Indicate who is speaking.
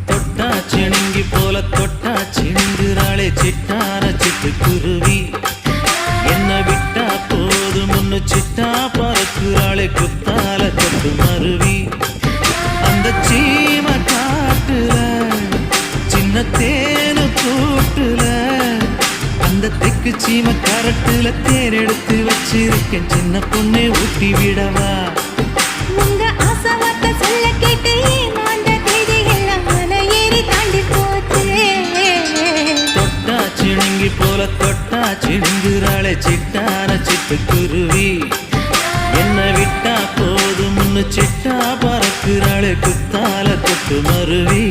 Speaker 1: தொட்டா சிணுங்கி போல தொட்டா சிணுங்குறாளே சிட்டார சிட்டுக்குருவி. என்ன விட்டா போதும் முன்னு சிட்டா பறக்குறாளே குத்தால கொட்டு மருவி. அந்த சீம காட்டுல சின்ன தேனு கூட்டுல அந்த தெக்கு சீம கரட்டுல தேர் எடுத்து வச்சிருக்கேன் சின்ன பொண்ணே ஊட்டி விடவா.
Speaker 2: உங்க ஆசை வார்த்தை சொல்ல கேட்டு ஏமாந்த தேதி எல்லாம் மலை ஏறி தாண்டி போச்சு.
Speaker 1: தொட்டா சிணுங்கி போல தொட்டா சிணுங்குறாளே சிட்டார சிட்டுக்குருவி. என்ன விட்டா போதும் முன்னு சிட்டா பறக்குறாளே குத்தால கொட்டு மருவி.